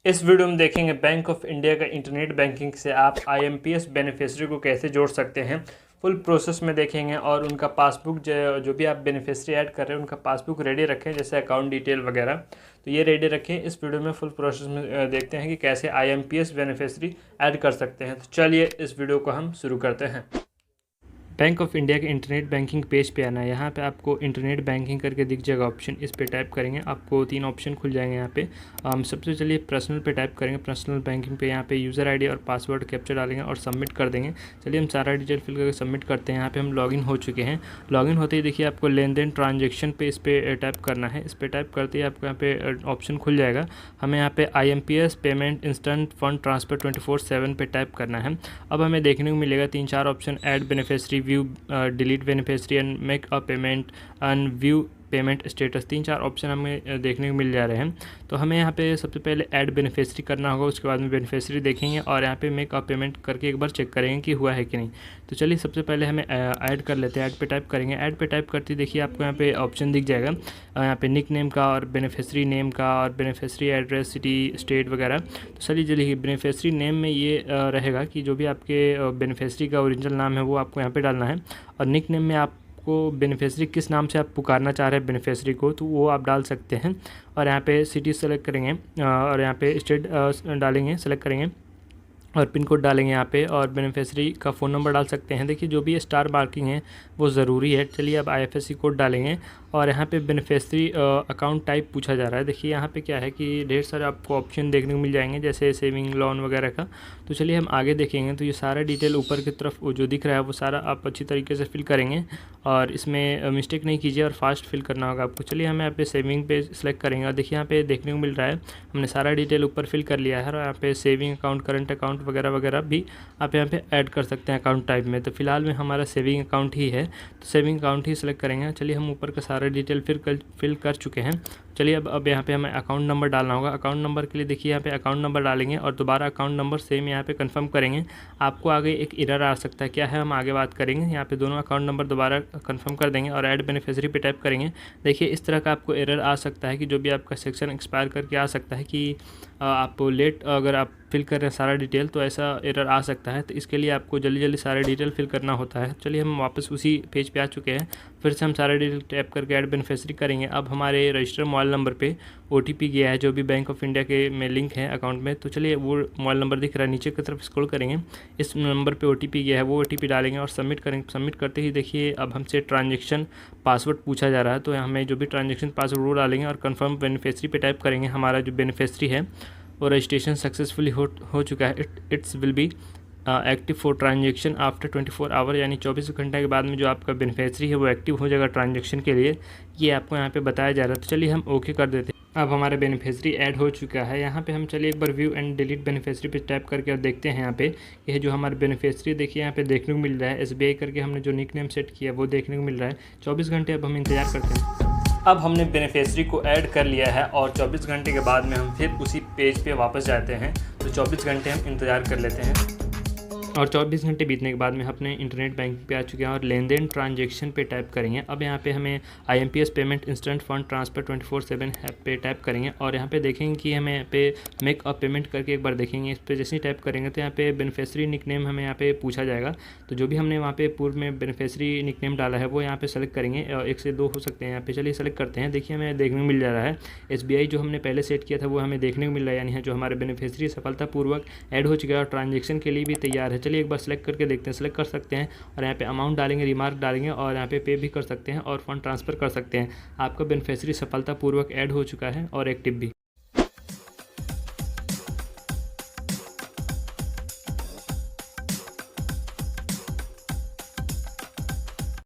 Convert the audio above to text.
इस वीडियो में देखेंगे बैंक ऑफ इंडिया का इंटरनेट बैंकिंग से आप आईएमपीएस बेनिफिशियरी को कैसे जोड़ सकते हैं। फुल प्रोसेस में देखेंगे और उनका पासबुक जो भी आप बेनिफिशियरी ऐड कर रहे हैं उनका पासबुक रेडी रखें, जैसे अकाउंट डिटेल वगैरह, तो ये रेडी रखें। इस वीडियो में फुल प्रोसेस में देखते हैं कि कैसे आईएमपीएस बेनिफिशियरी ऐड कर सकते हैं। तो चलिए इस वीडियो को हम शुरू करते हैं। बैंक ऑफ इंडिया के इंटरनेट बैंकिंग पेज पे आना है। यहाँ पे आपको इंटरनेट बैंकिंग करके दिख जाएगा ऑप्शन, इस पे टाइप करेंगे, आपको 3 ऑप्शन खुल जाएंगे। यहाँ पे सबसे चलिए पर्सनल पे टाइप करेंगे। पर्सनल बैंकिंग पे यहाँ पे यूज़र आईडी और पासवर्ड कैप्चर डालेंगे और सबमिट कर देंगे। चलिए हम सारा डिटेल फिल करके सबमिट करते हैं। यहाँ पे हम लॉगिन हो चुके हैं। लॉगिन होते ही देखिए आपको लेन देन ट्रांजेक्शन पे इस पर टाइप करना है। इस पर टाइप करते ही आपको यहाँ पे ऑप्शन खुल जाएगा। हमें यहाँ पे IMPS payment instant fund transfer 24/7 पे टाइप करना है। अब हमें देखने को मिलेगा 3-4 option, add beneficiary, view delete beneficiary and make a payment and view payment status. 3-4 option हमें देखने को मिल जा रहे हैं। तो हमें यहाँ पे सबसे पहले ऐड बेनिफिशियरी करना होगा, उसके बाद में बेनिफिशियरी देखेंगे और यहाँ पे मेक अ पेमेंट करके एक बार चेक करेंगे कि हुआ है कि नहीं। तो चलिए सबसे पहले हमें ऐड कर लेते हैं। ऐड पे टाइप करेंगे। ऐड पे टाइप करते देखिए आपको यहाँ पे ऑप्शन दिख जाएगा, यहाँ पे निक नेम का और बेनिफिशियरी नेम का और बेनिफिशियरी एड्रेस, सिटी, स्टेट वगैरह। तो चलिए चलिए बेनिफिशियरी नेम में ये रहेगा कि जो भी आपके बेनिफिशियरी का ओरिजिनल नाम है वो आपको यहाँ पे डालना है। और निक नेम में आपको बेनिफिशियरी किस नाम से आप पुकारना चाह रहे हैं बेनिफिशियरी को, तो वो आप डाल सकते हैं। और यहाँ पे सिटी सेलेक्ट करेंगे और यहाँ पे स्टेट डालेंगे, सेलेक्ट करेंगे और पिन कोड डालेंगे यहाँ पे, और बेनिफिशियरी का फ़ोन नंबर डाल सकते हैं। देखिए जो भी स्टार मार्किंग है वो ज़रूरी है। चलिए अब IFSC कोड डालेंगे और यहाँ पे बेनिफिशियरी अकाउंट टाइप पूछा जा रहा है। देखिए यहाँ पे क्या है कि ढेर सारे आपको ऑप्शन देखने को मिल जाएंगे, जैसे सेविंग, लोन वगैरह का। तो चलिए हम आगे देखेंगे। तो ये सारा डिटेल ऊपर की तरफ वो जो दिख रहा है वो सारा आप अच्छी तरीके से फिल करेंगे और इसमें मिस्टेक नहीं कीजिए और फास्ट फिल करना होगा आपको। चलिए हम यहाँ पे सेविंग पे सेलेक्ट करेंगे और देखिए यहाँ पे देखने को मिल रहा है हमने सारा डिटेल ऊपर फिल कर लिया है। और यहाँ पे सेविंग अकाउंट, करंट अकाउंट वगैरह वगैरह भी आप यहाँ पे ऐड कर सकते हैं अकाउंट टाइप में। तो फिलहाल में हमारा सेविंग अकाउंट ही है, तो सेविंग अकाउंट ही सेलेक्ट करेंगे। चलिए हम ऊपर का सारा डिटेल फिल कर चुके हैं। चलिए अब यहाँ पे हमें अकाउंट नंबर डालना होगा। अकाउंट नंबर के लिए देखिए यहाँ पे अकाउंट नंबर डालेंगे और दोबारा अकाउंट नंबर सेम यहाँ पे कंफर्म करेंगे। आपको आगे एक एरर आ सकता है, क्या है हम आगे बात करेंगे। यहाँ पे दोनों अकाउंट नंबर दोबारा कंफर्म कर देंगे और ऐड बेनिफिशियरी पे टाइप करेंगे। देखिए इस तरह का आपको एरर आ सकता है कि जो भी आपका सेक्शन एक्सपायर करके आ सकता है कि आप लेट अगर आप फिल कर रहे हैं सारा डिटेल, तो ऐसा एरर आ सकता है। तो इसके लिए आपको जल्दी जल्दी सारे डिटेल फिल करना होता है। चलिए हम वापस उसी पेज पे आ चुके हैं। फिर से हम सारे डिटेल टैप करके ऐड बेनिफिशियरी करेंगे। अब हमारे रजिस्टर मोबाइल नंबर पे OTP गया है, जो भी बैंक ऑफ इंडिया के में लिंक है अकाउंट में। तो चलिए वो मोबाइल नंबर दिख रहा है, नीचे की तरफ स्क्रॉल करेंगे, इस नंबर पे OTP गया है, वो OTP डालेंगे और सबमिट करेंगे। सबमिट करते ही देखिए अब हमसे ट्रांजेक्शन पासवर्ड पूछा जा रहा है। तो हमें जो भी ट्रांजेक्शन पासवर्ड वो डालेंगे और कन्फर्म बेनिफिशियरी पे टाइप करेंगे। हमारा जो बेनिफिशियरी है और रजिस्ट्रेशन सक्सेसफुली हो चुका है। It's will be active for transaction after 24 hour, यानी 24 घंटे के बाद में जो आपका बेनिफिशियरी है वो एक्टिव हो जाएगा ट्रांजेक्शन के लिए, ये आपको यहाँ पे बताया जा रहा है। तो चलिए हम ओके कर देते हैं। अब हमारा बेनिफिशियरी ऐड हो चुका है। यहाँ पे हम चलिए एक बार व्यू एंड डिलीट बेनिफिशियरी पे टैप करके और देखते हैं यहाँ पे यह जो हमारा बेनिफिशियरी देखिए यहाँ पे देखने को मिल रहा है। SBI करके हमने जो निक नेम सेट किया वो देखने को मिल रहा है। 24 घंटे अब हम इंतज़ार करते हैं। अब हमने बेनिफिशियरी को ऐड कर लिया है और 24 घंटे के बाद में हम फिर उसी पेज पे वापस जाते हैं। तो 24 घंटे हम इंतज़ार कर लेते हैं और 24 घंटे बीतने के बाद में अपने इंटरनेट बैंकिंग पे आ चुके हैं और लेन देन ट्रांजेक्शन पे टाइप करेंगे। अब यहाँ पे हमें IMPS payment instant fund transfer 24/7 पे टाइप करेंगे और यहाँ पे देखेंगे कि हमें यहाँ पे मेक अ पेमेंट करके एक बार देखेंगे। इस पर जैसे ही टाइप करेंगे तो यहाँ पे बेनिफिशियरी निक नेम हमें यहाँ पे पूछा जाएगा। तो जो भी हमने वहाँ पे पूर्व में बेनिफिशियरी निक नेम डाला है वो यहाँ पे सेलेक्ट करेंगे और 1 से 2 हो सकते हैं यहाँ पे। चलिए सेलेक्ट करते हैं। देखिए हमें देखने को मिल जा रहा है SBI जो हमने पहले सेट किया था वो हमें देखने को मिल रहा है, यानी जो हमारे बेनिफिशियरी सफलतापूर्वक ऐड हो चुका है और ट्रांजेक्शन के लिए भी तैयार है। चलिए एक बार सेलेक्ट करके देखते हैं। सेलेक्ट कर सकते हैं और यहाँ पे अमाउंट डालेंगे, रिमार्क डालेंगे और यहाँ पे भी कर सकते हैं और फंड ट्रांसफ़र कर सकते हैं। आपका बेनिफिशियरी सफलतापूर्वक ऐड हो चुका है और एक्टिव भी।